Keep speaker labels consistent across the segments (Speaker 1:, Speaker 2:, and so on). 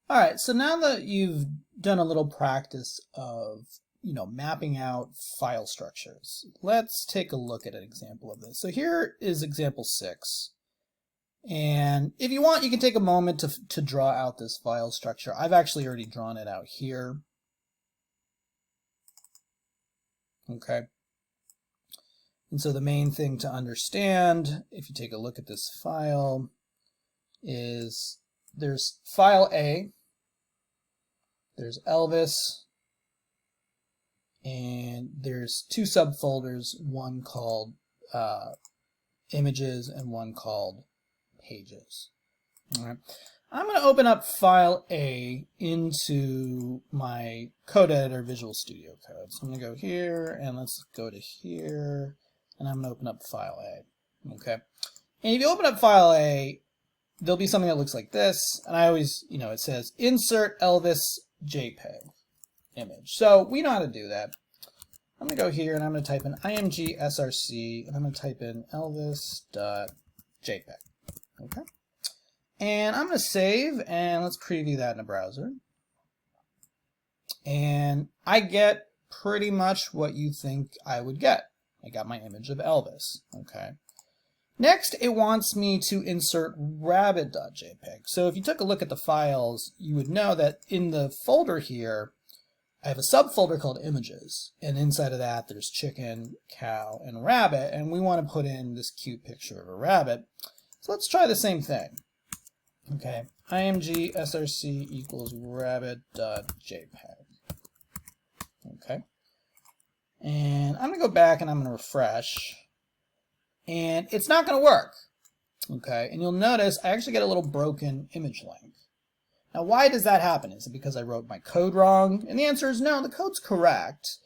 Speaker 1: All right, so now that you've done a little practice of, mapping out file structures, let's take a look at an example of this. So here is example 6. And if you want, you can take a moment to draw out this file structure. I've actually already drawn it out here. Okay. And so the main thing to understand, if you take a look at this file, is there's file A, there's Elvis, and there's two subfolders, one called images and one called pages. All right. I'm going to open up file A into my code editor, Visual Studio Code. So I'm going to go here and let's go to here, and I'm going to open up file A. Okay. And if you open up file A, there'll be something that looks like this, and I always, it says insert Elvis JPEG image. So we know how to do that. I'm going to go here and I'm going to type in img src and I'm going to type in elvis.jpg. Okay. And I'm going to save and let's preview that in a browser. And I get pretty much what you think I would get. I got my image of Elvis. Okay. Next, it wants me to insert rabbit.jpg. So if you took a look at the files, you would know that in the folder here, I have a subfolder called images. And inside of that, there's chicken, cow, and rabbit. And we want to put in this cute picture of a rabbit. So let's try the same thing. Okay, img src equals rabbit.jpg. Okay. And I'm going to go back and I'm going to refresh. And it's not going to work. Okay, and you'll notice I actually get a little broken image length. Now, why does that happen? Is it because I wrote my code wrong? And the answer is no, the code's correct.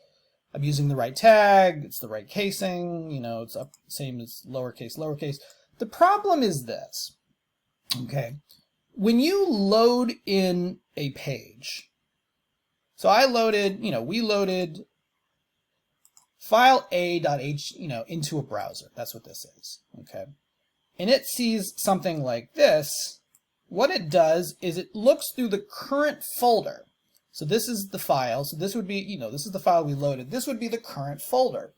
Speaker 1: I'm using the right tag, it's the right casing, it's up same as lowercase, lowercase. The problem is this. Okay, when you load in a page, so I loaded, we loaded file a.h, into a browser. That's what this is, okay? And it sees something like this. What it does is it looks through the current folder. So this is the file. So this would be, this is the file we loaded. This would be the current folder.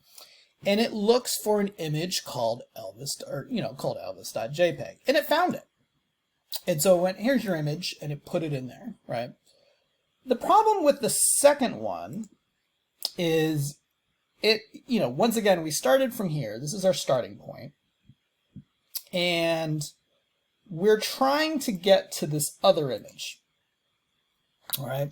Speaker 1: And it looks for an image called Elvis, or, called Elvis.jpg. And it found it. And so it went, here's your image, and it put it in there, right? The problem with the second one is it, once again, we started from here. This is our starting point. And we're trying to get to this other image. All right.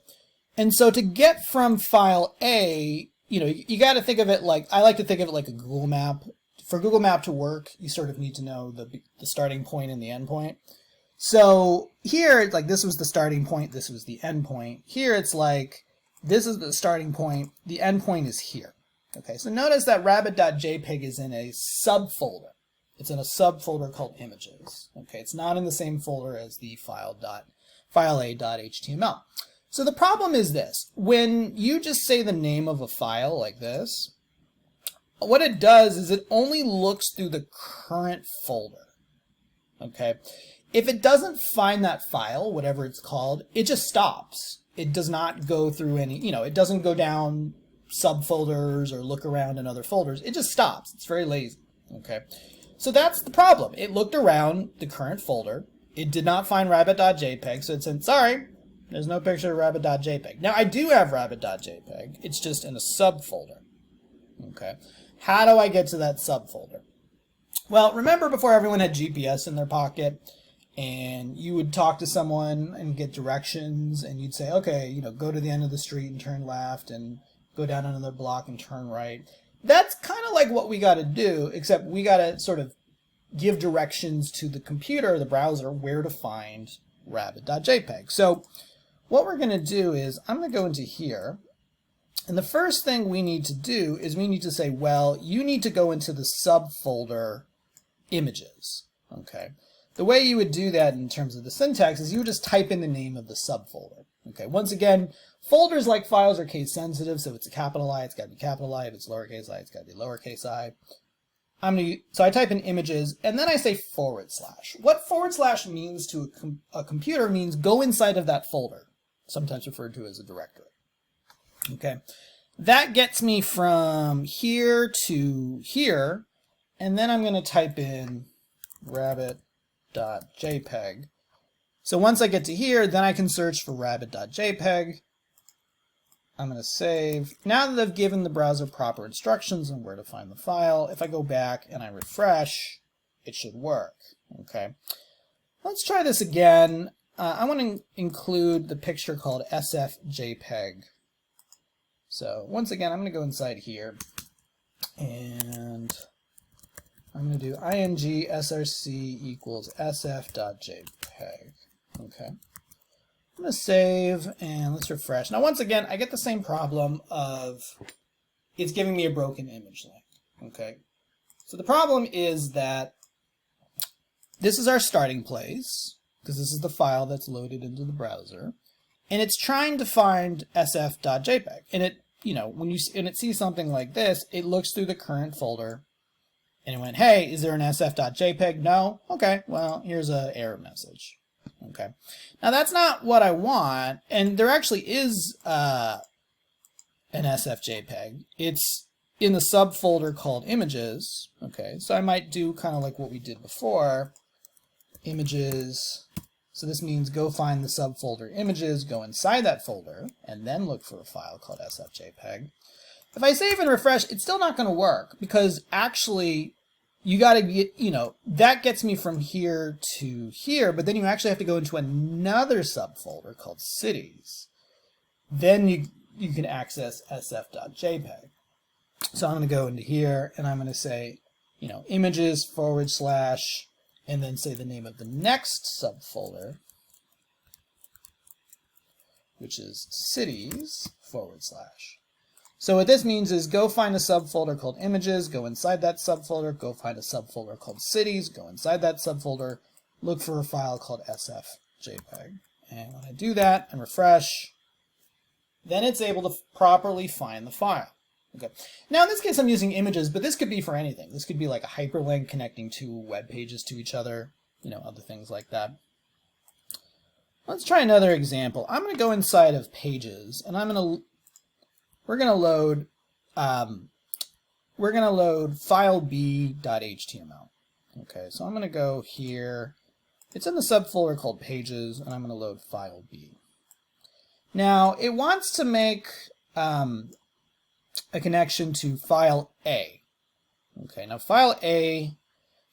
Speaker 1: And so to get from file A, you got to think of it like, I like to think of it like a Google map. For Google Map to work, you sort of need to know the starting point and the end point. So here, it's like this was the starting point, this was the end point. Here it's like, this is the starting point, the end point is here. Okay, so notice that rabbit.jpg is in a subfolder. It's in a subfolder called images. Okay, it's not in the same folder as the file.a.html. So the problem is this. When you just say the name of a file like this, what it does is it only looks through the current folder. Okay, if it doesn't find that file, whatever it's called, it just stops. It does not go through any, it doesn't go down subfolders or look around in other folders. It just stops. It's very lazy. Okay. So that's the problem. It looked around the current folder. It did not find rabbit.jpg, so it said, sorry, there's no picture of rabbit.jpg. Now I do have rabbit.jpg. It's just in a subfolder. Okay. How do I get to that subfolder? Well, remember before everyone had GPS in their pocket and you would talk to someone and get directions and you'd say, okay, go to the end of the street and turn left and go down another block and turn right. That's kind of like what we got to do, except we got to sort of give directions to the computer, the browser, where to find rabbit.jpg. So what we're going to do is I'm going to go into here. And the first thing we need to do is we need to say, well, you need to go into the subfolder images. Okay. The way you would do that in terms of the syntax is you would just type in the name of the subfolder. Okay. Once again, folders like files are case sensitive, so if it's a capital I, it's got to be capital I. If it's lowercase I, it's got to be lowercase I. so I type in images, and then I say /. What / means to a computer means go inside of that folder, sometimes referred to as a directory. Okay, that gets me from here to here, and then I'm going to type in rabbit.jpg. So once I get to here, then I can search for rabbit.jpg. I'm going to save. Now that I've given the browser proper instructions on where to find the file, if I go back and I refresh, it should work. Okay, let's try this again. I want to include the picture called sfjpg. So once again, I'm going to go inside here, and I'm going to do ing src equals sf.jpg. Okay. I'm going to save, and let's refresh. Now, once again, I get the same problem of it's giving me a broken image link. Okay. So the problem is that this is our starting place, because this is the file that's loaded into the browser, and it's trying to find sf.jpg. And it, you know, when it sees something like this, it looks through the current folder, and it went, hey, is there an sf.jpg? No? Okay, well, here's an error message. Okay, now that's not what I want, and there actually is an sfjpg. It's in the subfolder called images. Okay, so I might do kind of like what we did before, images. So this means go find the subfolder images, go inside that folder, and then look for a file called sfjpg. If I save and refresh, it's still not going to work, because actually you got to get, you know, that gets me from here to here, but then you actually have to go into another subfolder called cities. Then you can access sf.jpg. So I'm going to go into here, and I'm going to say, you know, images / and then say the name of the next subfolder, which is cities / So what this means is go find a subfolder called images, go inside that subfolder, go find a subfolder called cities, go inside that subfolder, look for a file called sfjpg. And when I do that and refresh, then it's able to properly find the file. Okay. Now in this case I'm using images, but this could be for anything. This could be like a hyperlink connecting two web pages to each other, you know, other things like that. Let's try another example. I'm going to go inside of pages, and we're going to load file b.html. Okay, so I'm going to go here. It's in the subfolder called pages, and I'm going to load file b. Now it wants to make a connection to file A. Okay, now file A,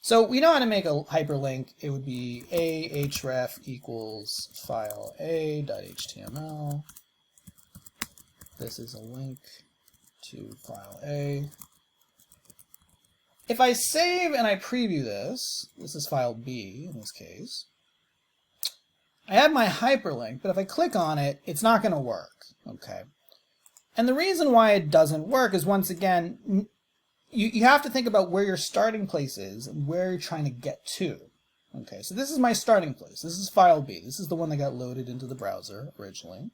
Speaker 1: so we know how to make a hyperlink. It would be ahref equals file a.html. This is a link to file A. If I save and I preview this is file B in this case, I have my hyperlink, but if I click on it, it's not going to work. Okay. And the reason why it doesn't work is, once again, you have to think about where your starting place is and where you're trying to get to. Okay, so this is my starting place. This is file B. This is the one that got loaded into the browser originally.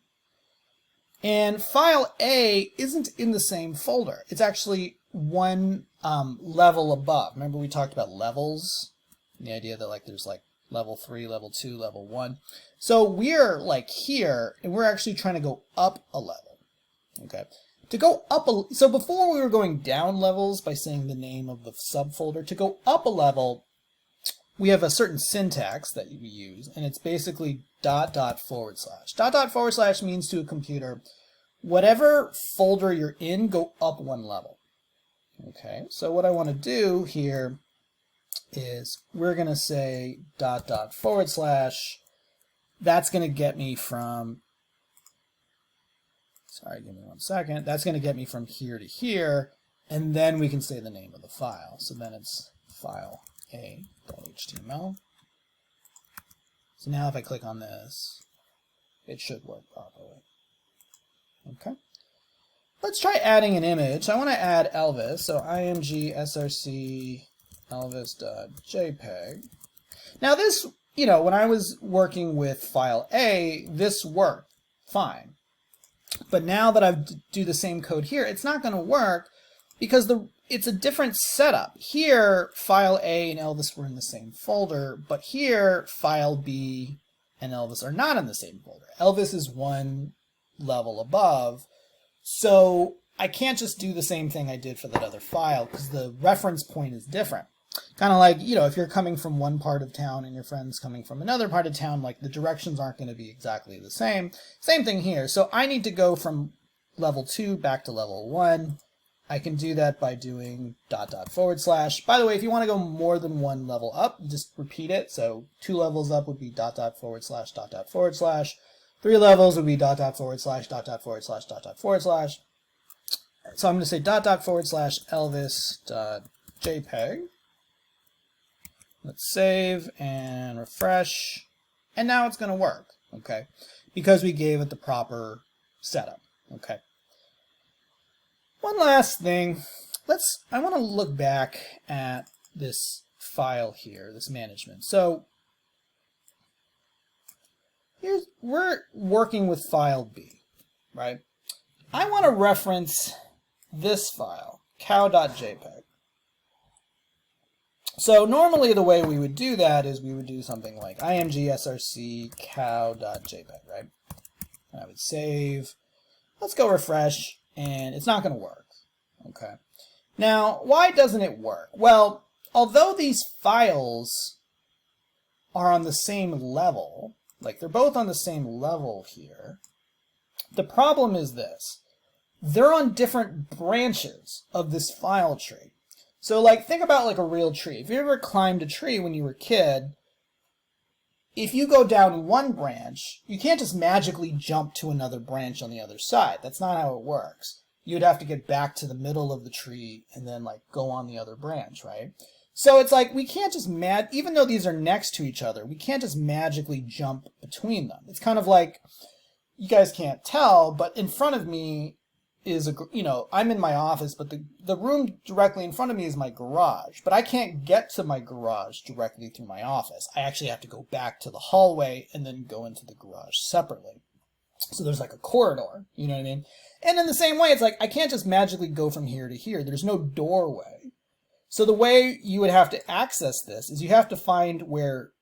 Speaker 1: And file A isn't in the same folder. It's actually one level above. Remember we talked about levels? The idea that like there's like level 3, level 2, level 1. So we're like here, and we're actually trying to go up a level. Okay. To go up so before we were going down levels by saying the name of the subfolder. To go up a level, we have a certain syntax that we use, and it's basically ... .. means to a computer, whatever folder you're in, go up one level. Okay, so what I want to do here is we're going to say ... That's going to get me from, sorry, give me 1 second. That's going to get me from here to here, and then we can say the name of the file. So then it's file a.html. So now if I click on this, it should work properly. Okay. Let's try adding an image. I want to add Elvis, so img src elvis.jpg. Now this, you know, when I was working with file A, this worked fine. But now that I do the same code here, it's not going to work because it's a different setup. Here, file A and Elvis were in the same folder, but here, file B and Elvis are not in the same folder. Elvis is one level above, so I can't just do the same thing I did for that other file because the reference point is different. Kind of like, you know, if you're coming from one part of town and your friend's coming from another part of town, like the directions aren't going to be exactly the same. Same thing here. So I need to go from level 2 back to level 1. I can do that by doing ... By the way, if you want to go more than one level up, just repeat it. So 2 levels up would be ... 3 levels would be ... So I'm going to say ... Elvis.jpg. Let's save and refresh. And now it's going to work, okay? Because we gave it the proper setup, okay? One last thing. I want to look back at this file here, this management. So we're working with file B, right? I want to reference this file, cow.jpg. So normally the way we would do that is we would do something like imgsrc cow.jpg, right? And I would save. Let's go refresh, and it's not going to work. Okay. Now, why doesn't it work? Well, although these files are on the same level, like they're both on the same level here, the problem is this. They're on different branches of this file tree. So like, think about like a real tree. If you ever climbed a tree when you were a kid, if you go down one branch, you can't just magically jump to another branch on the other side. That's not how it works. You'd have to get back to the middle of the tree and then like go on the other branch, right? So it's like, we can't just even though these are next to each other, we can't just magically jump between them. It's kind of like, you guys can't tell, but in front of me is I'm in my office, but the room directly in front of me is my garage, but I can't get to my garage directly through my office. I actually have to go back to the hallway and then go into the garage separately. So there's like a corridor, you know what I mean? And in the same way, it's like, I can't just magically go from here to here. There's no doorway. So the way you would have to access this is you have to find where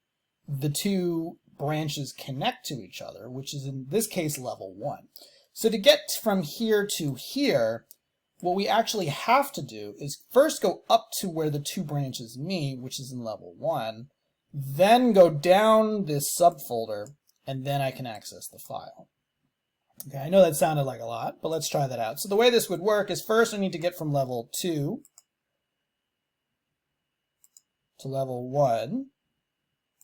Speaker 1: the two branches connect to each other, which is in this case level 1. So to get from here to here, what we actually have to do is first go up to where the two branches meet, which is in level 1, then go down this subfolder, and then I can access the file. Okay, I know that sounded like a lot, but let's try that out. So the way this would work is first I need to get from level 2 to level 1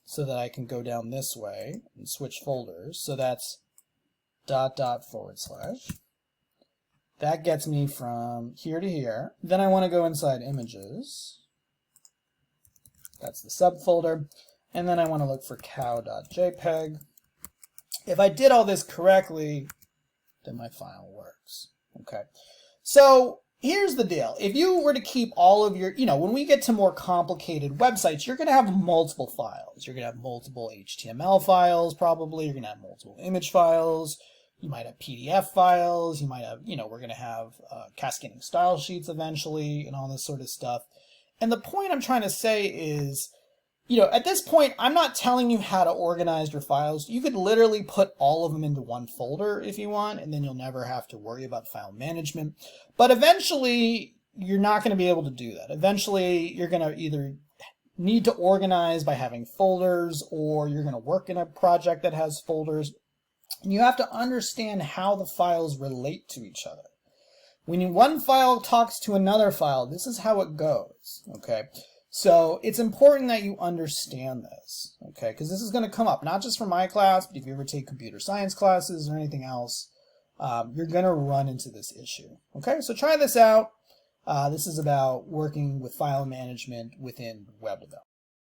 Speaker 1: so that I can go down this way and switch folders. So that's ... That gets me from here to here. Then I want to go inside images. That's the subfolder. And then I want to look for cow.jpg. If I did all this correctly, then my file works. Okay. So here's the deal. If you were to keep all of your, when we get to more complicated websites, you're going to have multiple files. You're going to have multiple HTML files, probably. You're going to have multiple image files. You might have PDF files. You might have, we're going to have cascading style sheets eventually and all this sort of stuff. And the point I'm trying to say is, at this point, I'm not telling you how to organize your files. You could literally put all of them into one folder if you want, and then you'll never have to worry about file management. But eventually, you're not going to be able to do that. Eventually, you're going to either need to organize by having folders, or you're going to work in a project that has folders. And you have to understand how the files relate to each other. When one file talks to another file, this is how it goes, okay? So it's important that you understand this, okay? Because this is going to come up, not just for my class, but if you ever take computer science classes or anything else, you're going to run into this issue, okay? So try this out. This is about working with file management within web development.